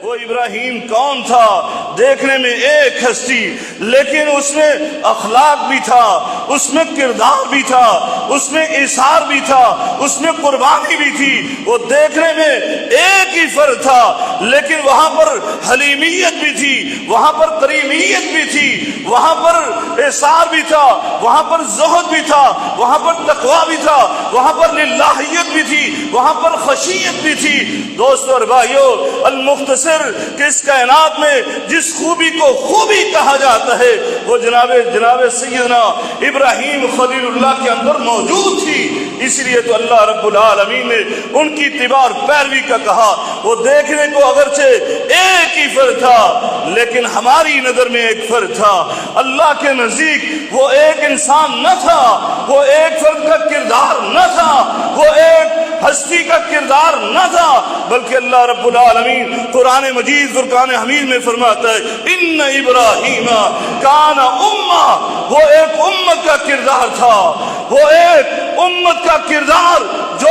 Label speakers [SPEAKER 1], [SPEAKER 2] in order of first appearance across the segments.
[SPEAKER 1] وہ ابراہیم کون تھا؟ دیکھنے میں ایک ہستی، لیکن اس میں اخلاق بھی تھا، اس میں کردار بھی تھا، اس میں ایثار بھی تھا، اس میں قربانی بھی تھی۔ وہ دیکھنے میں ایک ہی فرد تھا، لیکن وہاں پر حلیمیت بھی تھی، وہاں پر کریمیت بھی تھی، وہاں پر ایثار بھی تھا، وہاں پر زہد بھی تھا، وہاں پر تقویٰ بھی تھا، وہاں پر للہیت بھی تھی، وہاں پر خشیت بھی تھی۔ دوستو اور بھائیو، المختصر کہ اس کائنات میں جس خوبی کو خوبی کہا جاتا ہے وہ جناب سیدنا ابراہیم خلیل اللہ کے اندر موجود تھی۔ اس لیے تو اللہ رب العالمین نے ان کی اتباع اور پیروی کا کہا۔ وہ دیکھنے کو اگرچہ ایک ہی فرد تھا، لیکن ہماری نظر میں ایک فرد تھا۔ اللہ کے نزدیک وہ ایک انسان نہ تھا، وہ ایک فرد کا کردار نہ تھا، وہ ایک ہستی کا کردار نہ تھا، بلکہ اللہ رب العالمین قرآن مجید فرقان حمید میں فرماتا ہے ان ابراہیم کان امہ، وہ ایک امت کا کردار تھا، وہ ایک امت کا کردار جو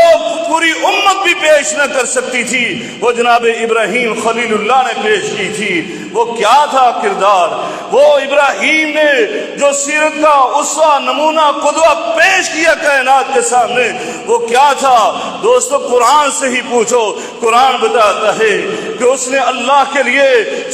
[SPEAKER 1] پوری امت بھی پیش نہ کر سکتی تھی، وہ جناب ابراہیم خلیل اللہ نے پیش کی تھی۔ وہ کیا تھا کردار؟ وہ ابراہیم نے جو سیرت کا اسوہ نمونہ قدوہ پیش کیا کائنات کے سامنے، وہ کیا تھا؟ دوستو قرآن سے ہی پوچھو، قرآن بتاتا ہے کہ اس نے اللہ کے لیے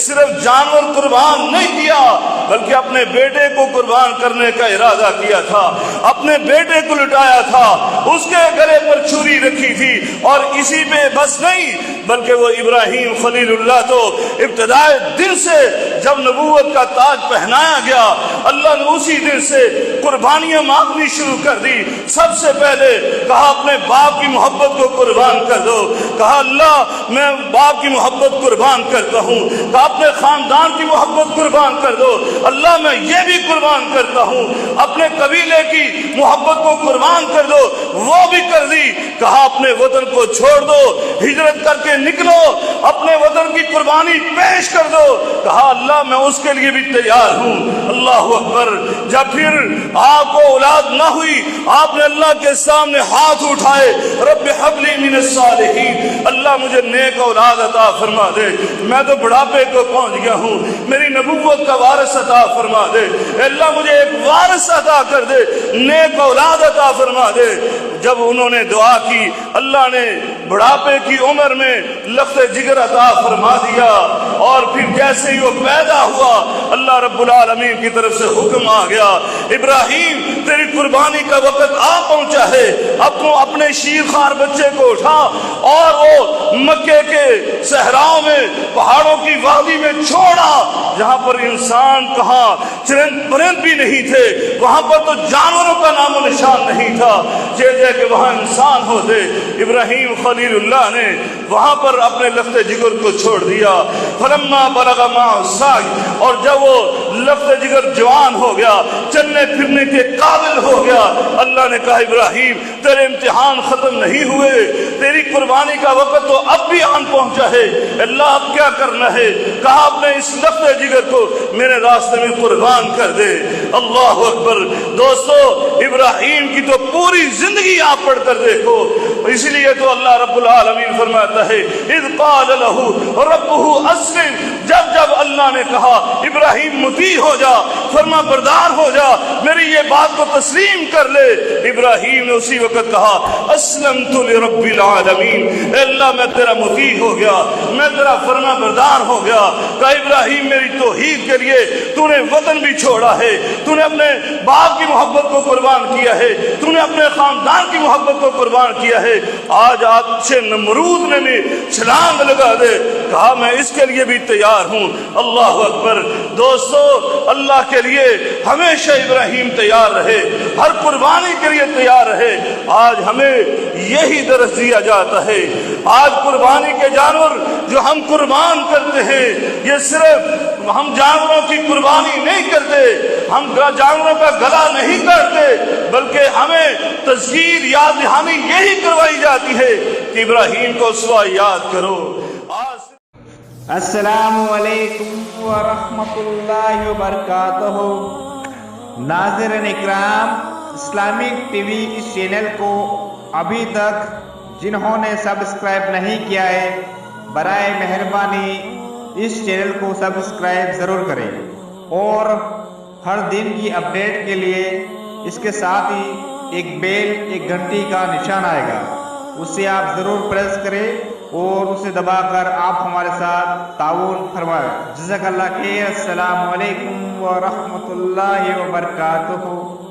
[SPEAKER 1] صرف جانور قربان نہیں کیا، بلکہ اپنے بیٹے کو قربان کرنے کا ارادہ کیا تھا، اپنے بیٹے کو لٹایا تھا، اس کے گلے پر چھری رکھی تھی، اور اسی پہ بس نہیں بلکہ وہ ابراہیم خلیل اللہ تو ابتدائے دن سے جب نبوت کا تاج پہنایا گیا، اللہ نے اسی دن سے قربانیاں مانگنی شروع کر دی۔ سب سے پہلے کہا اپنے باپ کی محبت کو قربان کر دو، کہا اللہ میں باپ کی محبت قربان کرتا ہوں، کہا اپنے خاندان کی محبت قربان کر دو، اللہ میں یہ بھی قربان کرتا ہوں، اپنے قبیلے کی محبت کو قربان کر دو، وہ بھی کر دی۔ کہا اپنے وطن کو چھوڑ دو، ہجرت کر کے نکلو، اپنے وطن کی قربانی پیش کر دو، کہا اللہ میں اس کے لیے بھی تیار ہوں۔ اللہ اکبر۔ جب پھر آپ کو اولاد نہ ہوئی، آپ نے اللہ کے سامنے ہاتھ اٹھائے، رب حب لی من الصالحین، اللہ مجھے نیک اولاد عطا فرما دے، میں تو بڑھاپے کو پہنچ گیا ہوں، میری نبوت کا وارث عطا فرما دے، اللہ مجھے ایک وارث عطا کر دے، نیک اولاد عطا فرما دے۔ جب انہوں نے دعا کی، اللہ نے بڑھاپے کی عمر میں لخت جگر عطا فرما دیا، اور پھر جیسے ہی وہ پیدا ہوا اللہ رب العالمین کی طرف سے حکم آ گیا، ابراہیم تیری قربانی کا وقت آ پہنچا ہے، اپنے شیرخوار بچے کو اٹھا اور وہ مکے کے صحراؤں میں پہاڑوں کی وادی میں چھوڑا، جہاں پر انسان کہاں چرند پرند بھی نہیں تھے، وہاں پر تو جانوروں کا نام و نشان نہیں تھا، جیسے کہ وہاں انسان ہوتے۔ ابراہیم خلیل اللہ نے وہاں پر اپنے لخت جگر کو چھوڑ دیا۔ فلما بلغ معه السعی، اور جب وہ لخت جگر جوان ہو گیا، چلنے پھرنے کے قابل ہو گیا، اللہ نے کہا ابراہیم تیرے امتحان ختم نہیں ہوئے، تیری قربانی کا وقت تو اب بھی آن پہنچا ہے، اللہ اب کیا کرنا ہے؟ کہا اپنے اس لخت جگر کو میرے راستے میں قربان کر دے۔ اللہ اکبر۔ دوستو ابراہیم کی تو پوری زندگی آپ پڑھ کر دیکھو، اسی لیے تو اللہ رب العالمین فرماتا ہے اذ قال له ربه اسلم، جب اللہ نے کہا ابراہیم مطیع ہو جا، فرما بردار ہو جا، میری یہ بات کو تسلیم کر لے، ابراہیم نے اسی وقت کہا اسلمت لرب العالمین، اے اللہ میں تیرا مطیع ہو گیا، میں تیرا فرما بردار ہو گیا۔ کہا ابراہیم میری توحید کے لیے تو نے وطن بھی چھوڑا ہے، تو نے اپنے باپ کی محبت کو قربان کیا ہے، تو نے اپنے خاندان کی محبت کو قربان کیا ہے، آج آپ سے نمرود نے بھی چھلانگ لگا دے، کہا میں اس کے لیے بھی تیار ہوں۔ اللہ اکبر۔ دوستو اللہ کے لیے ہمیشہ ابراہیم تیار رہے، ہر قربانی کے لیے تیار رہے۔ آج ہمیں یہی درس دیا جاتا ہے۔ آج قربانی کے جانور جو ہم قربان کرتے ہیں، یہ صرف ہم جانوروں کی قربانی نہیں کرتے، ہم جانوروں کا گلا نہیں کرتے، بلکہ ہمیں تذکیر یاد دہانی یہی کروائی جاتی ہے کہ ابراہیم کو اسوہ یاد کرو۔
[SPEAKER 2] السلام علیکم ورحمۃ اللہ وبرکاتہ۔ ناظرین اکرام، اسلامک ٹی وی اس چینل کو ابھی تک جنہوں نے سبسکرائب نہیں کیا ہے، برائے مہربانی اس چینل کو سبسکرائب ضرور کریں اور ہر دن کی اپڈیٹ کے لیے اس کے ساتھ ہی ایک بیل ایک گھنٹی کا نشان آئے گا، اسے آپ ضرور پریس کریں اور اسے دبا کر آپ ہمارے ساتھ تعاون فرمائیں۔ جزاک اللہ خیر۔ السلام علیکم ورحمۃ اللہ وبرکاتہ۔